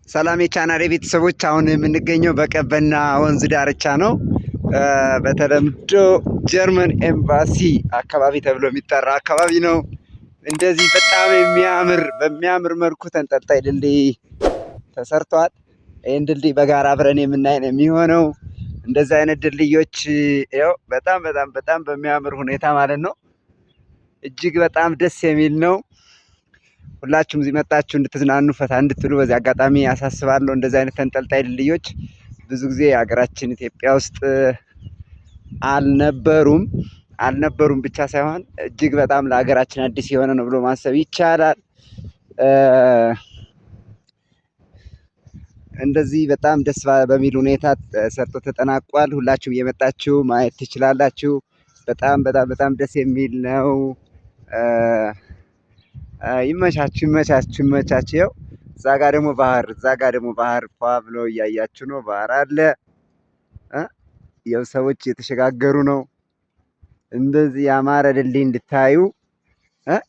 ሰላም የቻናሌ ቤተሰቦች፣ አሁን የምንገኘው በቀበና ወንዝ ዳርቻ ነው። በተለምዶ ጀርመን ኤምባሲ አካባቢ ተብሎ የሚጠራ አካባቢ ነው። እንደዚህ በጣም በሚያምር መልኩ ተንጠልጣይ ድልድይ ተሰርቷል። ይህን ድልድይ በጋራ አብረን የምናይ ነው የሚሆነው። እንደዚህ አይነት ድልድዮች ያው በጣም በሚያምር ሁኔታ ማለት ነው። እጅግ በጣም ደስ የሚል ነው። ሁላችሁም እዚህ መጣችሁ እንድትዝናኑ ፈታ እንድትሉ በዚህ አጋጣሚ ያሳስባለሁ። እንደዚህ አይነት ተንጠልጣይ ድልድዮች ብዙ ጊዜ ሀገራችን ኢትዮጵያ ውስጥ አልነበሩም ብቻ ሳይሆን እጅግ በጣም ለሀገራችን አዲስ የሆነ ነው ብሎ ማሰብ ይቻላል። እንደዚህ በጣም ደስ በሚል ሁኔታ ሰርቶ ተጠናቋል። ሁላችሁም እየመጣችሁ ማየት ትችላላችሁ። በጣም ደስ የሚል ነው። ይመቻችሁ። ያው እዛ ጋ ደግሞ ባህር ፏ ብሎ እያያችሁ ነው። ባህር አለ። ያው ሰዎች እየተሸጋገሩ ነው። እንደዚህ ያማረ ድልድይ እንድታዩ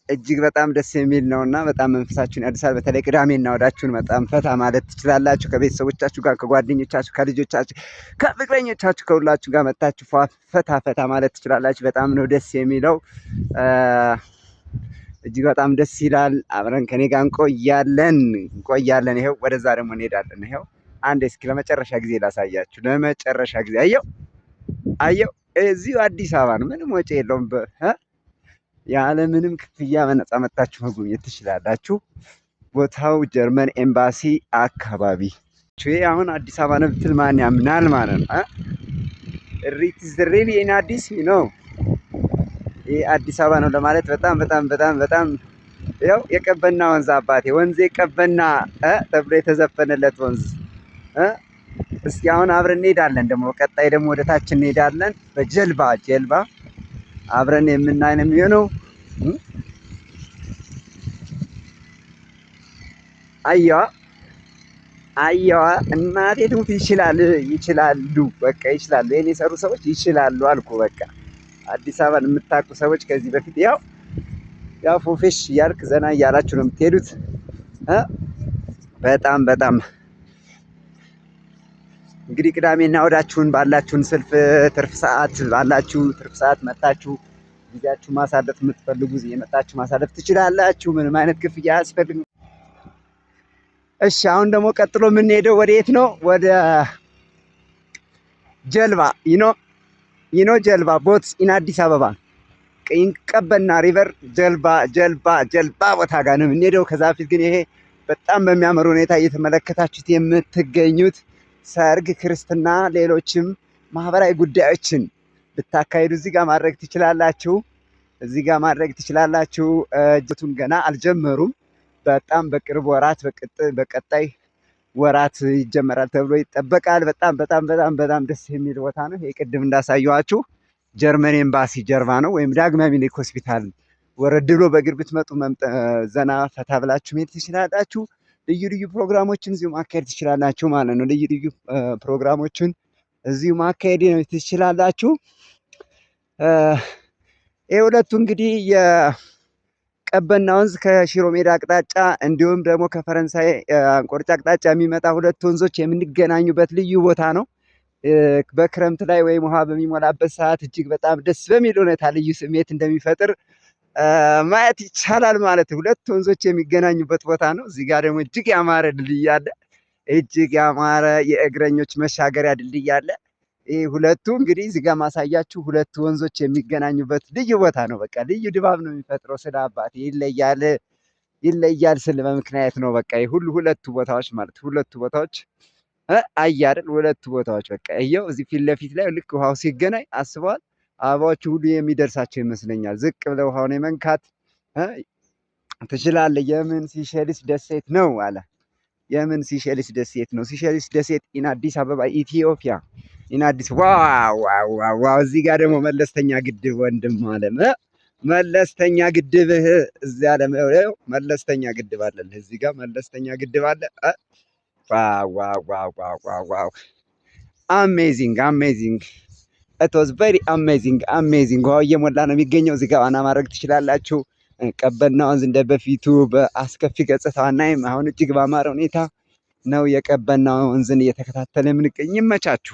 እጅግ በጣም ደስ የሚል ነው እና በጣም መንፈሳችሁን ያድሳል። በተለይ ቅዳሜና እሑዳችሁን በጣም ፈታ ማለት ትችላላችሁ። ከቤተሰቦቻችሁ ጋር፣ ከጓደኞቻችሁ፣ ከልጆቻችሁ፣ ከፍቅረኞቻችሁ ከሁላችሁ ጋር መታችሁ ፈታ ማለት ትችላላችሁ። በጣም ነው ደስ የሚለው። እጅግ በጣም ደስ ይላል። አብረን ከኔ ጋር እንቆያለን። ይሄው ወደዛ ደግሞ እንሄዳለን። ይሄው አንዴ እስኪ ለመጨረሻ ጊዜ ላሳያችሁ። ለመጨረሻ ጊዜ አየው እዚሁ አዲስ አበባ ነው። ምንም ወጪ የለውም። ያለ ምንም ክፍያ በነፃ መጣችሁ መጎብኘት ትችላላችሁ። ቦታው ጀርመን ኤምባሲ አካባቢ። ይሄ አሁን አዲስ አበባ ነው ብትል ማን ያምናል ማለት ነው። ኢትስ ሪሊ ኢን አዲስ ነው። ይሄ አዲስ አበባ ነው ለማለት በጣም ያው የቀበና ወንዝ አባቴ ወንዜ ቀበና ተብሎ የተዘፈነለት ወንዝ። እስኪ አሁን አብረን እንሄዳለን። ደግሞ ቀጣይ ደግሞ ወደ ታች እንሄዳለን በጀልባ አብረን የምናይ ነው የሚሆነው። አየዋ እናቴ ትሙት ይችላሉ። በቃ ይችላሉ። ይሄን የሰሩ ሰዎች ይችላሉ አልኩ። በቃ አዲስ አበባን የምታውቁ ሰዎች ከዚህ በፊት ያው ፎፌሽ እያልክ ዘና እያላችሁ ነው የምትሄዱት። በጣም እንግዲህ ቅዳሜና እሑዳችሁን ባላችሁን ትርፍ ሰዓት መጣችሁ ጊዜያችሁ ማሳለፍ የምትፈልጉ የመጣችሁ ማሳለፍ ትችላላችሁ። ምንም አይነት ክፍያ አያስፈልግም። እሺ አሁን ደግሞ ቀጥሎ የምንሄደው ወደ የት ነው? ወደ ጀልባ ጀልባ ቦትስ ኢን አዲስ አበባ ቀበና ሪቨር ጀልባ ቦታ ጋር ነው የምንሄደው። ከዛ በፊት ግን ይሄ በጣም በሚያምር ሁኔታ እየተመለከታችሁት የምትገኙት ሰርግ፣ ክርስትና፣ ሌሎችም ማህበራዊ ጉዳዮችን ብታካሂዱ እዚህ ጋር ማድረግ ትችላላችሁ። እጅቱን ገና አልጀመሩም። በጣም በቅርብ ወራት በቀጣይ ወራት ይጀመራል ተብሎ ይጠበቃል። በጣም ደስ የሚል ቦታ ነው። ይሄ ቅድም እንዳሳየኋችሁ ጀርመን ኤምባሲ ጀርባ ነው፣ ወይም ዳግማዊ ምኒልክ ሆስፒታል ወረድ ብሎ በእግር ብትመጡ ዘና ፈታ ብላችሁ መሄድ ትችላላችሁ። ልዩ ፕሮግራሞችን እዚሁ ማካሄድ ትችላላችሁ ማለት ነው። ልዩ ፕሮግራሞችን እዚሁ ማካሄድ ትችላላችሁ። ይህ ሁለቱ እንግዲህ የቀበና ወንዝ ከሽሮ ሜዳ አቅጣጫ እንዲሁም ደግሞ ከፈረንሳይ አንቆርጫ አቅጣጫ የሚመጣ ሁለት ወንዞች የሚገናኙበት ልዩ ቦታ ነው። በክረምት ላይ ወይም ውሃ በሚሞላበት ሰዓት እጅግ በጣም ደስ በሚል ሁኔታ ልዩ ስሜት እንደሚፈጥር ማየት ይቻላል ማለት ነው። ሁለት ወንዞች የሚገናኙበት ቦታ ነው። እዚህ ጋር ደግሞ እጅግ ያማረ ድልድይ አለ። እጅግ ያማረ የእግረኞች መሻገሪያ ድልድይ አለ። ይህ ሁለቱ እንግዲህ እዚህ ጋር ማሳያችሁ ሁለቱ ወንዞች የሚገናኙበት ልዩ ቦታ ነው። በቃ ልዩ ድባብ ነው የሚፈጥረው። ስለ አባቴ ይለያል ስል በምክንያት ነው። በቃ ሁለቱ ቦታዎች ማለት ሁለቱ ቦታዎች አያድል ሁለቱ ቦታዎች በቃ ይኸው እዚህ ፊት ለፊት ላይ ልክ ውሃው ሲገናኝ አስበዋል። አበባዎቹ ሁሉ የሚደርሳቸው ይመስለኛል። ዝቅ ብለው ውሃውን የመንካት ትችላለህ። የምን ሲሸልስ ደሴት ነው አለ። የምን ሲሸልስ ደሴት ነው? ሲሸልስ ደሴት ኢን አዲስ አበባ ኢትዮጵያ ኢን አዲስ። ዋው! እዚህ ጋር ደግሞ መለስተኛ ግድብ ወንድም አለም መለስተኛ ግድብ እዚያ መለስተኛ ግድብ አለ። እዚህ ጋር መለስተኛ ግድብ አለ። ዋው! አሜዚንግ ኢት ዋዝ ቬሪ አሜዚንግ። ውሃው እየሞላ ነው የሚገኘው። እዚህ ጋር ዋና ማድረግ ትችላላችሁ። ቀበና ወንዝ እንደ በፊቱ በአስከፊ ገጽታ እናይም። አሁን እጅግ ባማረ ሁኔታ ነው የቀበና ወንዝን እየተከታተለ የምንገኝ። ይመቻችሁ።